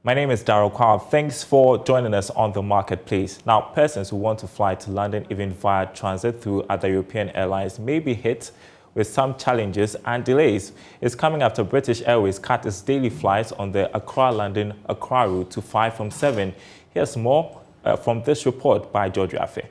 My name is Darryl Kwao. Thanks for joining us on the marketplace. Now, persons who want to fly to London, even via transit through other European airlines, may be hit with some challenges and delays. It's coming after British Airways cut its daily flights on the Accra-London Accra route to 5 from 7. Here's more from this report by George Afe.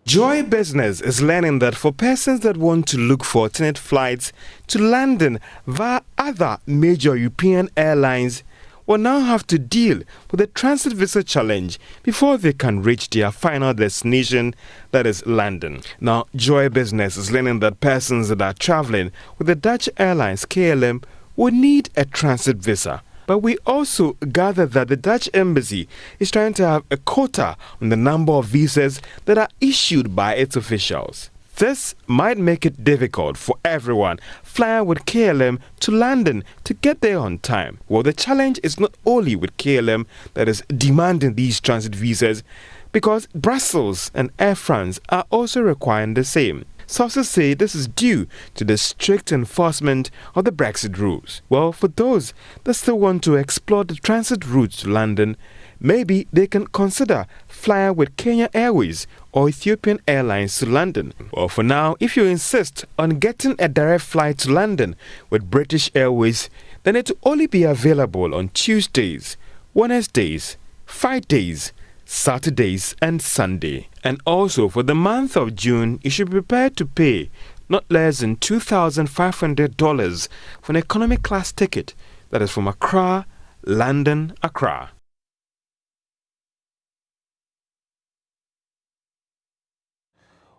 Joy Business is learning that for persons that want to look for alternate flights to London via other major European airlines, will now have to deal with the transit visa challenge before they can reach their final destination, that is London. Now, Joy Business is learning that persons that are traveling with the Dutch airlines KLM will need a transit visa. But we also gather that the Dutch embassy is trying to have a quota on the number of visas that are issued by its officials. This might make it difficult for everyone flying with KLM to London to get there on time. Well, the challenge is not only with KLM that is demanding these transit visas, because Brussels and Air France are also requiring the same. Sources say this is due to the strict enforcement of the Brexit rules. Well, for those that still want to explore the transit routes to London, maybe they can consider flying with Kenya Airways or Ethiopian Airlines to London. Well, for now, if you insist on getting a direct flight to London with British Airways, then it will only be available on Tuesdays, Wednesdays, Fridays, Saturdays and Sunday. And also for the month of June, you should be prepared to pay not less than $2,500 for an economy class ticket that is from Accra, London, Accra.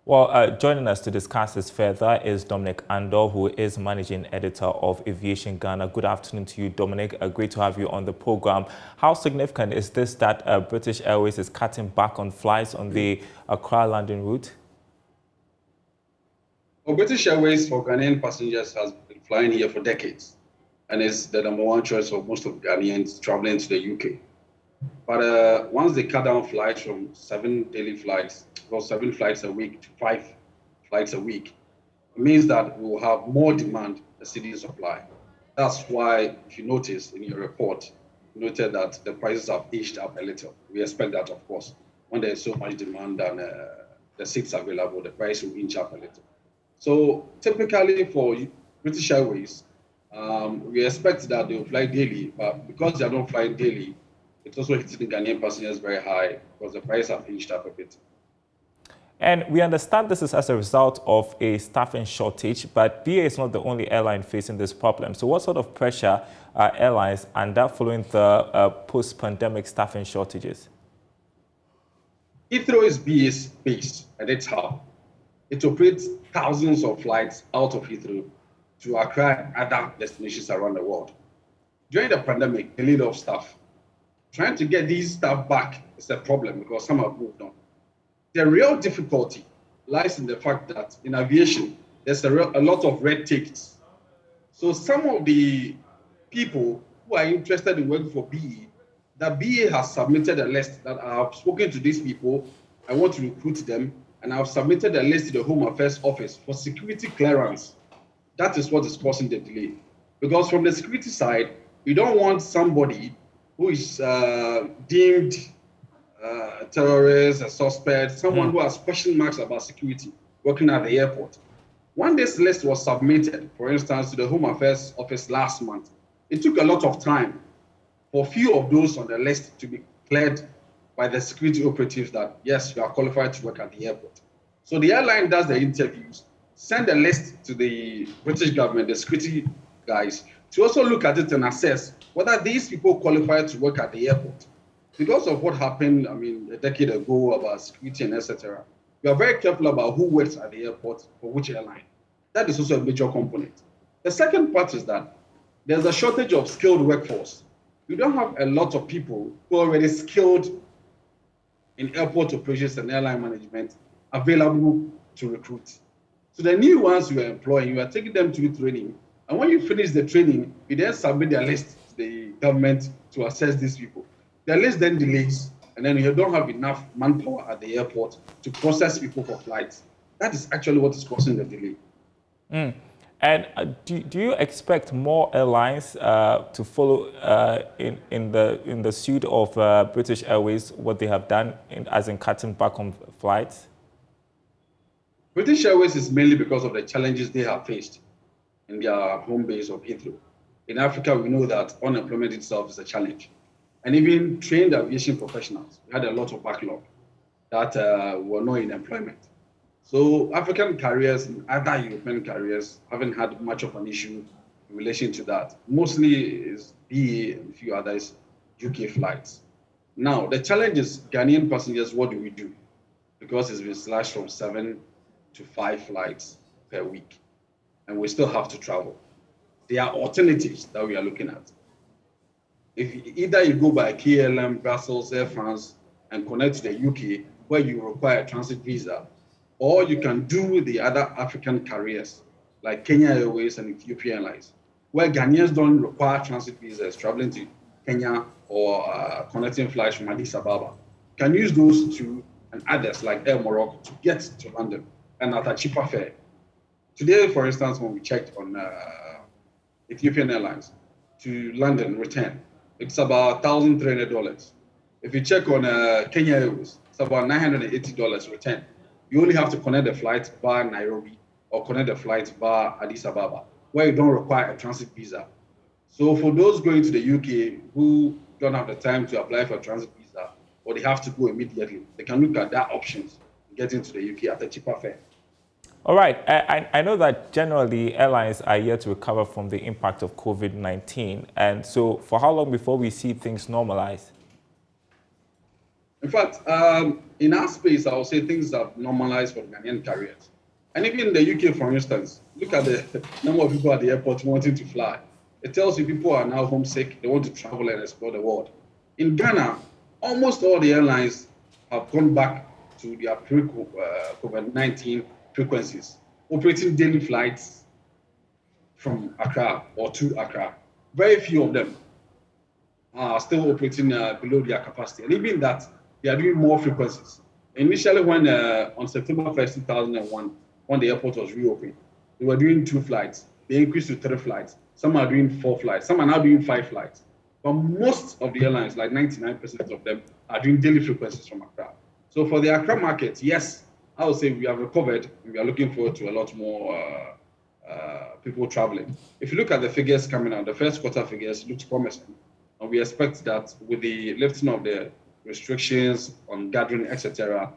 Well, joining us to discuss this further is Dominic Andor, who is Managing Editor of Aviation Ghana. Good afternoon to you, Dominic. Great to have you on the program. How significant is this that British Airways is cutting back on flights on the Accra-London route? Well, British Airways for Ghanaian passengers has been flying here for decades, and is the #1 choice of most of Ghanaians traveling to the UK. But once they cut down flights from 7 daily flights, well, 7 flights a week to 5 flights a week, it means that we will have more demand exceeding supply. That's why, if you notice in your report, you noted that the prices have inched up a little. We expect that, of course, when there is so much demand and the seats available, the price will inch up a little. So typically for British Airways, we expect that they will fly daily, but because they are not flying daily, it's also hitting Ghanaian passengers very high because the price have inched up a bit. And we understand this is as a result of a staffing shortage, but BA is not the only airline facing this problem. So what sort of pressure are airlines under following the post-pandemic staffing shortages? Heathrow is BA's base at its hub. It operates thousands of flights out of Heathrow to Accra and other destinations around the world. During the pandemic, they laid off staff. Trying to get these staff back is a problem because some have moved on. The real difficulty lies in the fact that in aviation, there's a lot of red tapes. So some of the people who are interested in working for BA, that BA has submitted a list that I have spoken to these people, I want to recruit them, and I've submitted a list to the Home Affairs Office for security clearance. That is what is causing the delay. Because from the security side, you don't want somebody who is deemed terrorist, a suspect, someone who has question marks about security working at the airport. When this list was submitted, for instance, to the Home Affairs Office last month, it took a lot of time for few of those on the list to be cleared by the security operatives that, yes, you are qualified to work at the airport. So the airline does the interviews, send a list to the British government, the security guys, to also look at it and assess whether these people qualify to work at the airport. Because of what happened, a decade ago about security and etc., we are very careful about who works at the airport for which airline. That is also a major component. The second part is that there's a shortage of skilled workforce. We don't have a lot of people who are already skilled in airport operations and airline management available to recruit. So the new ones you are employing, you are taking them to training. And when you finish the training, you then submit their list to the government to assess these people. The list then delays, and then you don't have enough manpower at the airport to process people for flights. That is actually what is causing the delay. And do you expect more airlines to follow in the suit of British Airways, what they have done as in cutting back on flights? British Airways is mainly because of the challenges they have faced in their home base of Heathrow. In Africa, we know that unemployment itself is a challenge. And even trained aviation professionals, we had a lot of backlog that were not in employment. So African carriers and other European carriers haven't had much of an issue in relation to that. Mostly is BA and a few others, UK flights. Now, the challenge is Ghanaian passengers, what do we do? Because it's been slashed from 7 to 5 flights per week, and we still have to travel. There are alternatives that we are looking at. If either you go by KLM, Brussels, Air France, and connect to the UK, where you require a transit visa, or you can do the other African carriers, like Kenya Airways and Ethiopian Airlines, where Ghanaians don't require transit visas traveling to Kenya or connecting flights from Addis Ababa. You can use those two and others like Air Morocco to get to London and at a cheaper fare. Today, for instance, when we checked on Ethiopian Airlines to London return, it's about $1,300. If you check on Kenya Airways, it's about $980 return. You only have to connect the flight via Nairobi or connect the flight via Addis Ababa, where you don't require a transit visa. So for those going to the UK who don't have the time to apply for a transit visa, or they have to go immediately, they can look at that options and get into the UK at a cheaper fare. All right. I know that generally airlines are yet to recover from the impact of COVID-19. And so for how long before we see things normalize? In fact, in our space, I would say things have normalized for Ghanaian carriers. And even in the UK, for instance, look at the number of people at the airport wanting to fly. It tells you people are now homesick, they want to travel and explore the world. In Ghana, almost all the airlines have gone back to their pre-COVID-19 frequencies, operating daily flights from Accra or to Accra. Very few of them are still operating below their capacity. And even that, they are doing more frequencies. Initially, when on September 1st, 2001, when the airport was reopened, they were doing 2 flights. They increased to 3 flights. Some are doing 4 flights. Some are now doing 5 flights. But most of the airlines, like 99% of them, are doing daily frequencies from Accra. So for the Accra market, yes, I would say we have recovered, and we are looking forward to a lot more people traveling. If you look at the figures coming out, the first quarter figures looks promising. And we expect that with the lifting of the restrictions on gathering, etc.,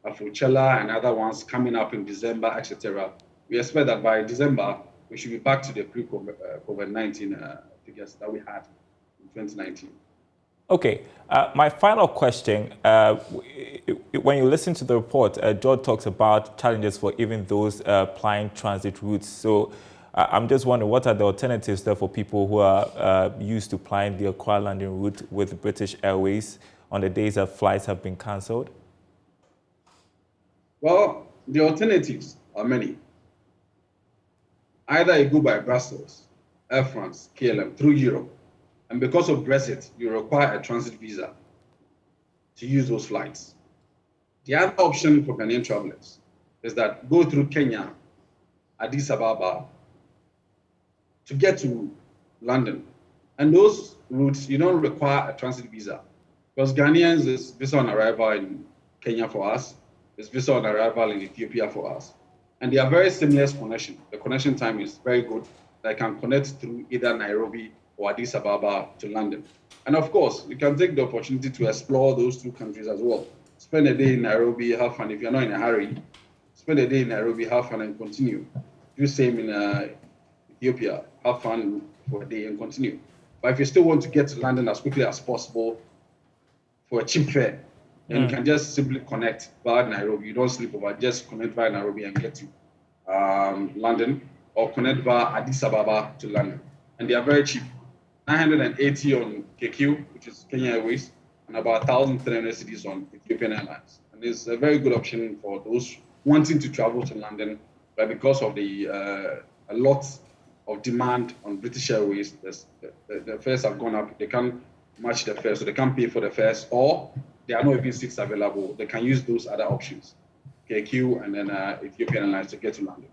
Afrochella and other ones coming up in December, etc., we expect that by December, we should be back to the pre-COVID-19 figures that we had in 2019. Okay, my final question, when you listen to the report, George talks about challenges for even those applying transit routes. So I'm just wondering, what are the alternatives there for people who are used to flying the Accra-London route with British Airways on the days that flights have been cancelled? Well, the alternatives are many. Either you go by Brussels, Air France, KLM, through Europe. And because of Brexit, you require a transit visa to use those flights. The other option for Ghanaian travelers is that go through Kenya, Addis Ababa, to get to London. And those routes, you don't require a transit visa. Because Ghanaians is visa on arrival in Kenya for us, it's visa on arrival in Ethiopia for us. And they are very seamless connection. The connection time is very good. They can connect through either Nairobi or Addis Ababa to London. And of course, you can take the opportunity to explore those 2 countries as well. Spend a day in Nairobi, have fun. If you're not in a hurry, spend a day in Nairobi, have fun and continue. Do the same in Ethiopia, have fun for a day and continue. But if you still want to get to London as quickly as possible for a cheap fare, then you can just simply connect via Nairobi. You don't sleep over, just connect via Nairobi and get to London, or connect via Addis Ababa to London. And they are very cheap. 980 on KQ, which is Kenya Airways, and about 1,300 cedis on Ethiopian Airlines. And it's a very good option for those wanting to travel to London, but because of the a lot of demand on British Airways, the fares have gone up. They can't match the fares, so they can't pay for the fares, or there are no even seats available. They can use those other options, KQ and then Ethiopian Airlines, to get to London.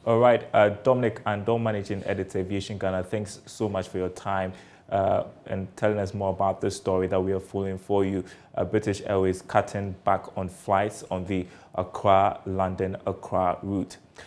All right, Dominic and Managing Editor, Aviation Ghana, thanks so much for your time and telling us more about this story that we are following for you. British Airways cutting back on flights on the Accra-London Accra route.